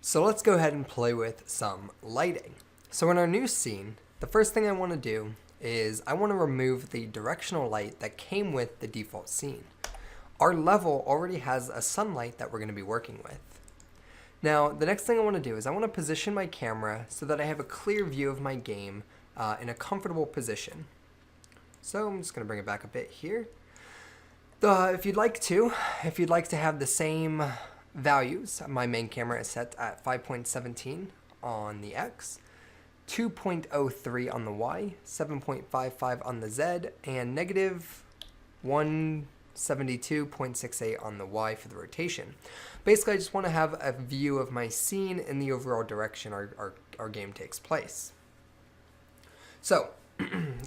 So let's go ahead and play with some lighting. So in our new scene, the first thing I want to do is I want to remove the directional light that came with the default scene. Our level already has a sunlight that we're going to be working with. Now, the next thing I want to do is I want to position my camera so that I have a clear view of my game in a comfortable position. So I'm just going to bring it back a bit here. If you'd like to have the same values, my main camera is set at 5.17 on the X, 2.03 on the Y, 7.55 on the Z, and negative 172.68 on the Y for the rotation. Basically, I just want to have a view of my scene in the overall direction our game takes place. So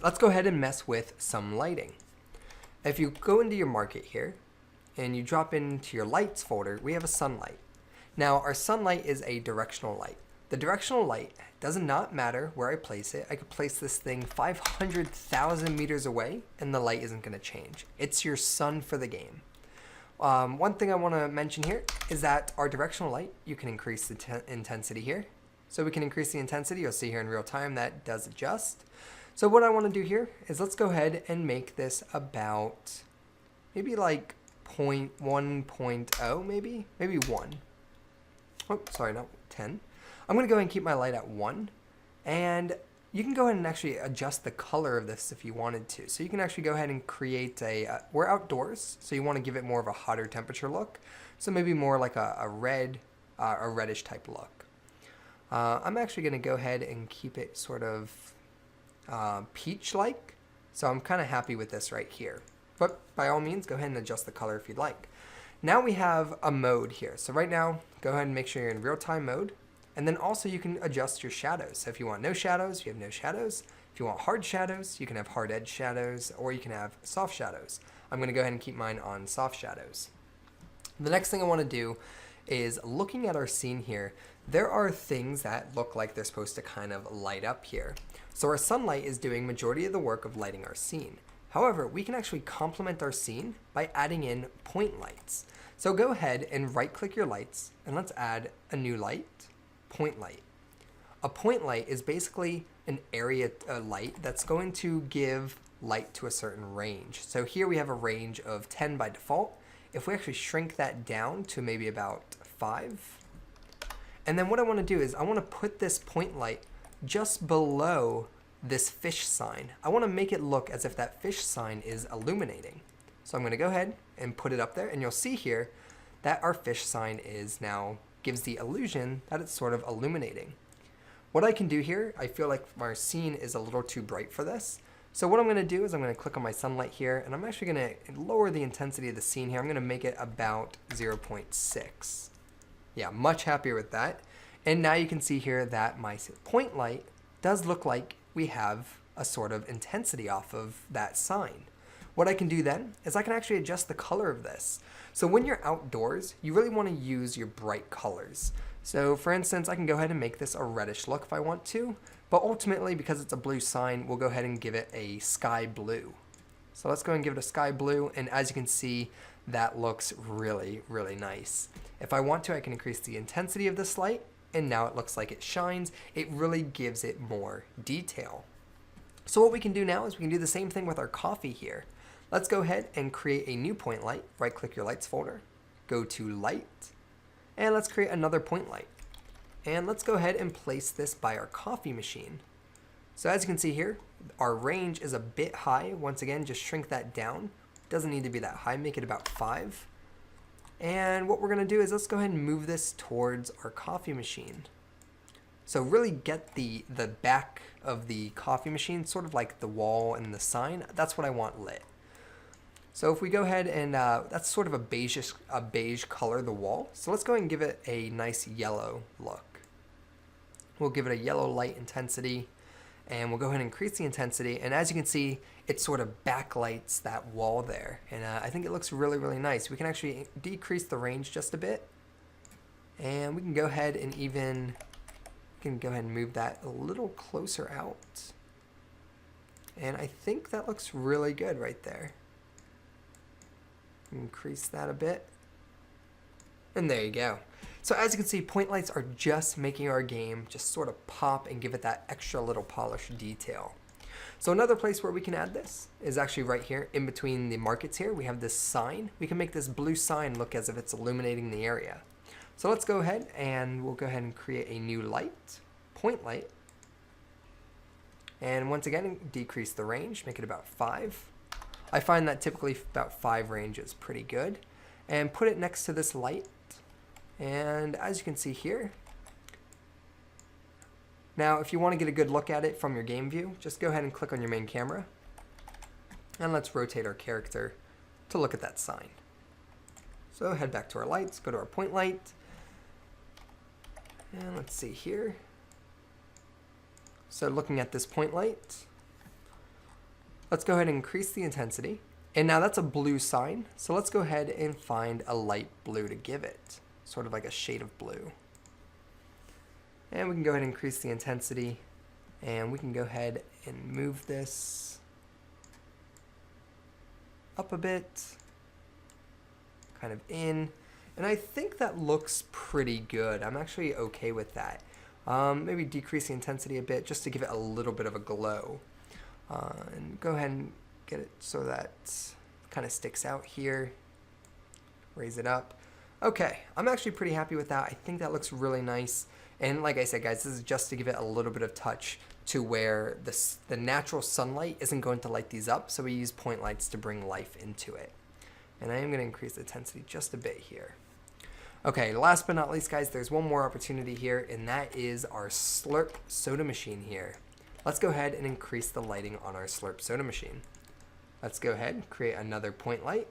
let's go ahead and mess with some lighting. If you go into your market here and you drop into your lights folder, we have a sunlight. Now our sunlight is a directional light. The directional light does not matter where I place it. I could place this thing 500,000 meters away and the light isn't going to change. It's your sun for the game. One thing I want to mention here is that our directional light, you can increase the intensity here. So we can increase the intensity. You'll see here in real time that does adjust. So what I want to do here is let's go ahead and make this about maybe like 1.0, maybe 1. Oh, sorry, not 10. I'm going to go ahead and keep my light at 1. And you can go ahead and actually adjust the color of this if you wanted to. So you can actually go ahead and create we're outdoors, so you want to give it more of a hotter temperature look. So maybe more like a red, a reddish type look. I'm actually going to go ahead and keep it sort of peach-like, so I'm kind of happy with this right here. But by all means, go ahead and adjust the color if you'd like. Now we have a mode here. So right now, go ahead and make sure you're in real-time mode. And then also you can adjust your shadows. So if you want no shadows, you have no shadows. If you want hard shadows, you can have hard edge shadows, or you can have soft shadows. I'm going to go ahead and keep mine on soft shadows. The next thing I want to do is looking at our scene here, there are things that look like they're supposed to kind of light up here. So our sunlight is doing majority of the work of lighting our scene. However, we can actually complement our scene by adding in point lights. So go ahead and right click your lights and let's add a new light, point light. A point light is basically an area light that's going to give light to a certain range. So here we have a range of 10 by default. If we actually shrink that down to maybe about 5, and then what I want to do is I want to put this point light just below this fish sign. I want to make it look as if that fish sign is illuminating. So I'm going to go ahead and put it up there, and you'll see here that our fish sign is now gives the illusion that it's sort of illuminating. What I can do here, I feel like my scene is a little too bright for this. So what I'm going to do is I'm going to click on my sunlight here, and I'm actually going to lower the intensity of the scene here. I'm going to make it about 0.6. Yeah, much happier with that. And now you can see here that my point light does look like we have a sort of intensity off of that sign. What I can do then is I can actually adjust the color of this. So when you're outdoors, you really want to use your bright colors. So for instance, I can go ahead and make this a reddish look if I want to, but ultimately because it's a blue sign, we'll go ahead and give it a sky blue. So let's go ahead and give it a sky blue, and as you can see, that looks really, really nice. If I want to, I can increase the intensity of this light, and now it looks like it shines. It really gives it more detail. So what we can do now is we can do the same thing with our coffee here. Let's go ahead and create a new point light. Right click your lights folder, go to light, and let's create another point light. And let's go ahead and place this by our coffee machine. So as you can see here, our range is a bit high. Once again, just shrink that down. Doesn't need to be that high, make it about 5. And what we're going to do is let's go ahead and move this towards our coffee machine. So really get the back of the coffee machine, sort of like the wall and the sign. That's what I want lit. So if we go ahead and that's sort of a beige color, the wall. So let's go ahead and give it a nice yellow look. We'll give it a yellow light intensity, and we'll go ahead and increase the intensity. And as you can see, it sort of backlights that wall there. And I think it looks really, really nice. We can actually decrease the range just a bit. And we can go ahead and move that a little closer out. And I think that looks really good right there. Increase that a bit. And there you go. So as you can see, point lights are just making our game just sort of pop and give it that extra little polished detail. So another place where we can add this is actually right here in between the markets here. We have this sign. We can make this blue sign look as if it's illuminating the area. So let's go ahead and we'll go ahead and create a new light, point light. And once again, decrease the range, make it about 5. I find that typically about 5 range is pretty good. And put it next to this light. And as you can see here, now if you want to get a good look at it from your game view, just go ahead and click on your main camera. And let's rotate our character to look at that sign. So head back to our lights, go to our point light. And let's see here. So looking at this point light, let's go ahead and increase the intensity. And now that's a blue sign. So let's go ahead and find a light blue to give it, sort of like a shade of blue. And we can go ahead and increase the intensity. And we can go ahead and move this up a bit, kind of in. And I think that looks pretty good. I'm actually okay with that. Maybe decrease the intensity a bit just to give it a little bit of a glow. And go ahead and get it so that kind of sticks out here. Raise it up. Okay, I'm actually pretty happy with that. I think that looks really nice. And like I said, guys, this is just to give it a little bit of touch to where the natural sunlight isn't going to light these up. So we use point lights to bring life into it. And I am going to increase the intensity just a bit here. Okay, last but not least, guys, there's one more opportunity here, and that is our Slurp soda machine here. Let's go ahead and increase the lighting on our Slurp soda machine. Let's go ahead and create another point light.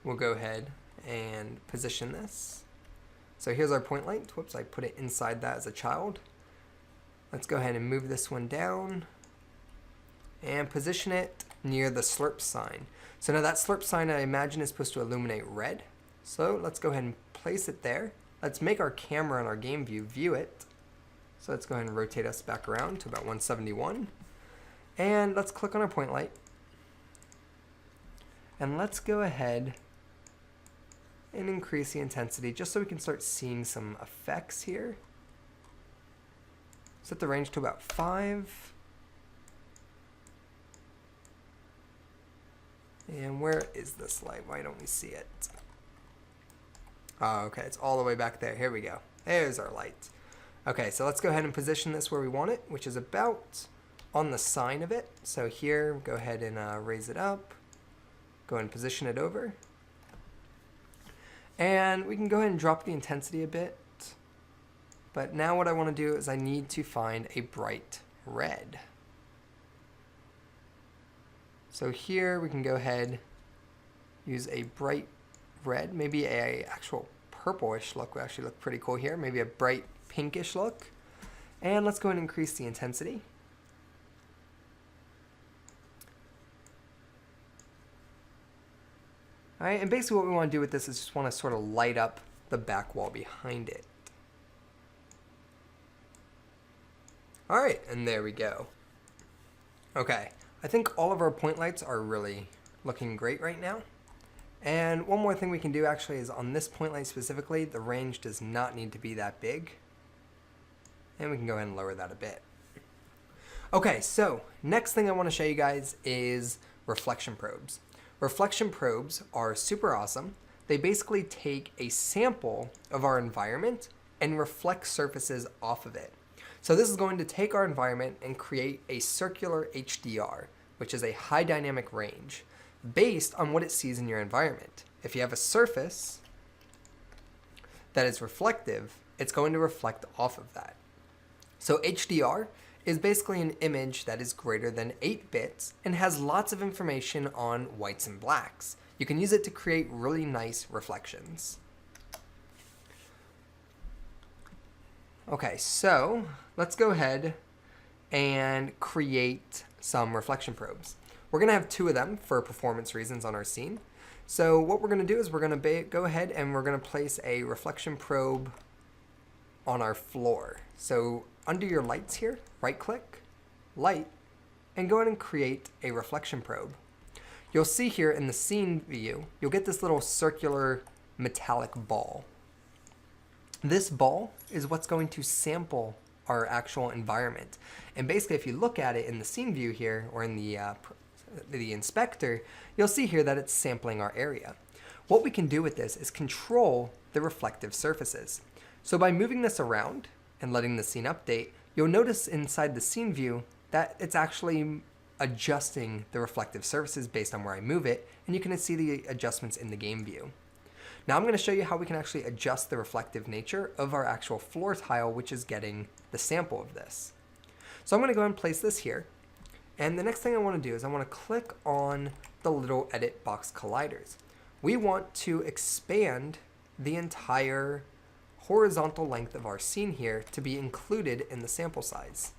We'll go ahead and position this. So here's our point light. Whoops, I put it inside that as a child. Let's go ahead and move this one down and position it near the Slurp sign. So now that Slurp sign, I imagine, is supposed to illuminate red. So let's go ahead and place it there. Let's make our camera and our game view it. So let's go ahead and rotate us back around to about 171. And let's click on our point light. And let's go ahead and increase the intensity just so we can start seeing some effects here. Set the range to about 5. And where is this light? Why don't we see it? Oh, okay, it's all the way back there. Here we go. There's our light. Okay, so let's go ahead and position this where we want it, which is about on the sign of it. So here, go ahead and raise it up. Go ahead and position it over. And we can go ahead and drop the intensity a bit. But now what I want to do is I need to find a bright red. So here we can go ahead, use a bright red, maybe a actual purplish look would actually look pretty cool here, maybe a bright pinkish look. And let's go ahead and increase the intensity. All right, and basically what we want to do with this is just want to sort of light up the back wall behind it. All right, and there we go. Okay, I think all of our point lights are really looking great right now. And one more thing we can do actually is on this point light specifically, the range does not need to be that big. And we can go ahead and lower that a bit. Okay, so next thing I want to show you guys is reflection probes. Reflection probes are super awesome. They basically take a sample of our environment and reflect surfaces off of it. So this is going to take our environment and create a circular HDR, which is a high dynamic range, based on what it sees in your environment. If you have a surface that is reflective, it's going to reflect off of that. So HDR is basically an image that is greater than 8 bits and has lots of information on whites and blacks. You can use it to create really nice reflections. Okay, so let's go ahead and create some reflection probes. We're going to have 2 of them for performance reasons on our scene. So what we're going to do is we're going to go ahead and we're going to place a reflection probe on our floor. So under your lights here, right click, light, and go ahead and create a reflection probe. You'll see here in the scene view, you'll get this little circular metallic ball. This ball is what's going to sample our actual environment. And basically, if you look at it in the scene view here, or in the inspector, you'll see here that it's sampling our area. What we can do with this is control the reflective surfaces. So by moving this around and letting the scene update, you'll notice inside the scene view that it's actually adjusting the reflective surfaces based on where I move it, and you can see the adjustments in the game view. Now I'm going to show you how we can actually adjust the reflective nature of our actual floor tile, which is getting the sample of this. So I'm going to go ahead and place this here. And the next thing I want to do is I want to click on the little edit box colliders. We want to expand the entire horizontal length of our scene here to be included in the sample size.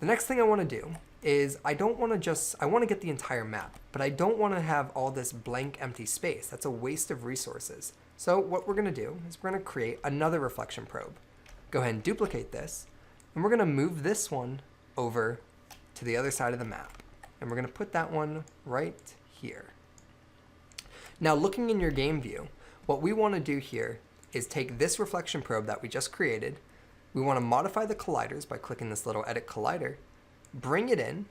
The next thing I want to do is I want to get the entire map, but I don't want to have all this blank empty space. That's a waste of resources. So what we're going to do is we're going to create another reflection probe. Go ahead and duplicate this, and we're going to move this one over to the other side of the map. And we're going to put that one right here. Now looking in your game view, what we want to do here is take this reflection probe that we just created. We want to modify the colliders by clicking this little edit collider, bring it in,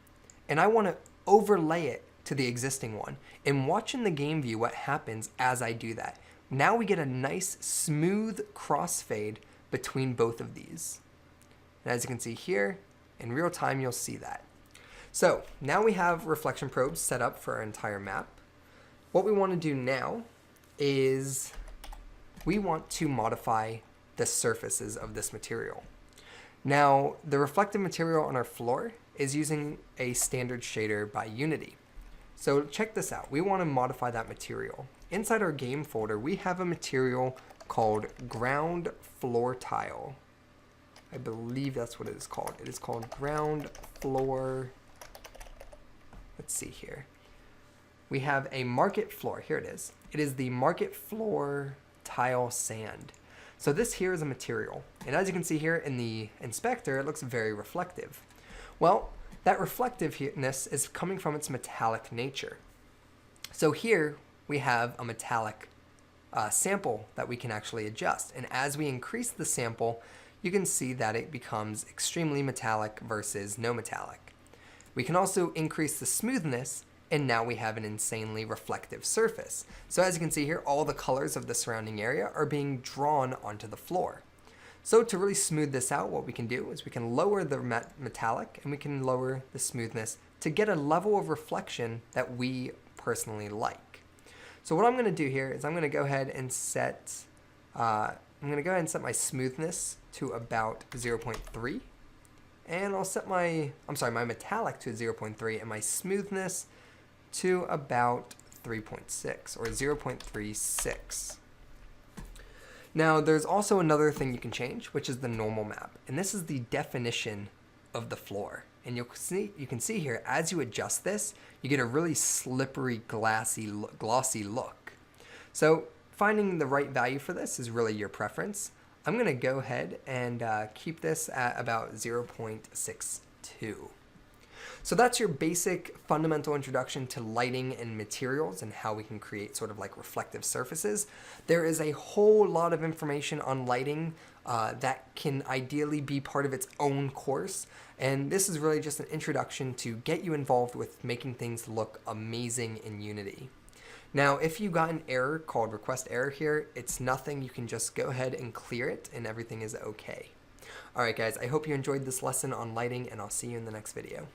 and I want to overlay it to the existing one. And watch in the game view what happens as I do that. Now we get a nice smooth crossfade between both of these. And as you can see here, in real time you'll see that. So now we have reflection probes set up for our entire map. What we want to do now is we want to modify the surfaces of this material. Now, the reflective material on our floor is using a standard shader by Unity. So check this out. We want to modify that material. Inside our game folder, we have a material called ground floor tile. I believe that's what it is called. It is called ground floor. Let's see here. We have a market floor. Here it is. It is the market floor tile sand. So this here is a material, and as you can see here in the inspector, it looks very reflective. Well, that reflectiveness is coming from its metallic nature. So here we have a metallic sample that we can actually adjust, and as we increase the sample, you can see that it becomes extremely metallic versus no metallic. We can also increase the smoothness, and now we have an insanely reflective surface. So as you can see here, all the colors of the surrounding area are being drawn onto the floor. So to really smooth this out, what we can do is we can lower the metallic and we can lower the smoothness to get a level of reflection that we personally like. So what I'm going to do here is I'm going to go ahead and set my smoothness to about 0.3, and I'll set my metallic to 0.3 and my smoothness to about 3.6 or 0.36. Now there's also another thing you can change, which is the normal map, and this is the definition of the floor. And you can see here, as you adjust this, you get a really slippery, glossy look. So finding the right value for this is really your preference. I'm going to go ahead and keep this at about 0.62. So that's your basic fundamental introduction to lighting and materials and how we can create sort of like reflective surfaces. There is a whole lot of information on lighting that can ideally be part of its own course. And this is really just an introduction to get you involved with making things look amazing in Unity. Now, if you got an error called request error here, it's nothing. You can just go ahead and clear it and everything is okay. All right, guys, I hope you enjoyed this lesson on lighting, and I'll see you in the next video.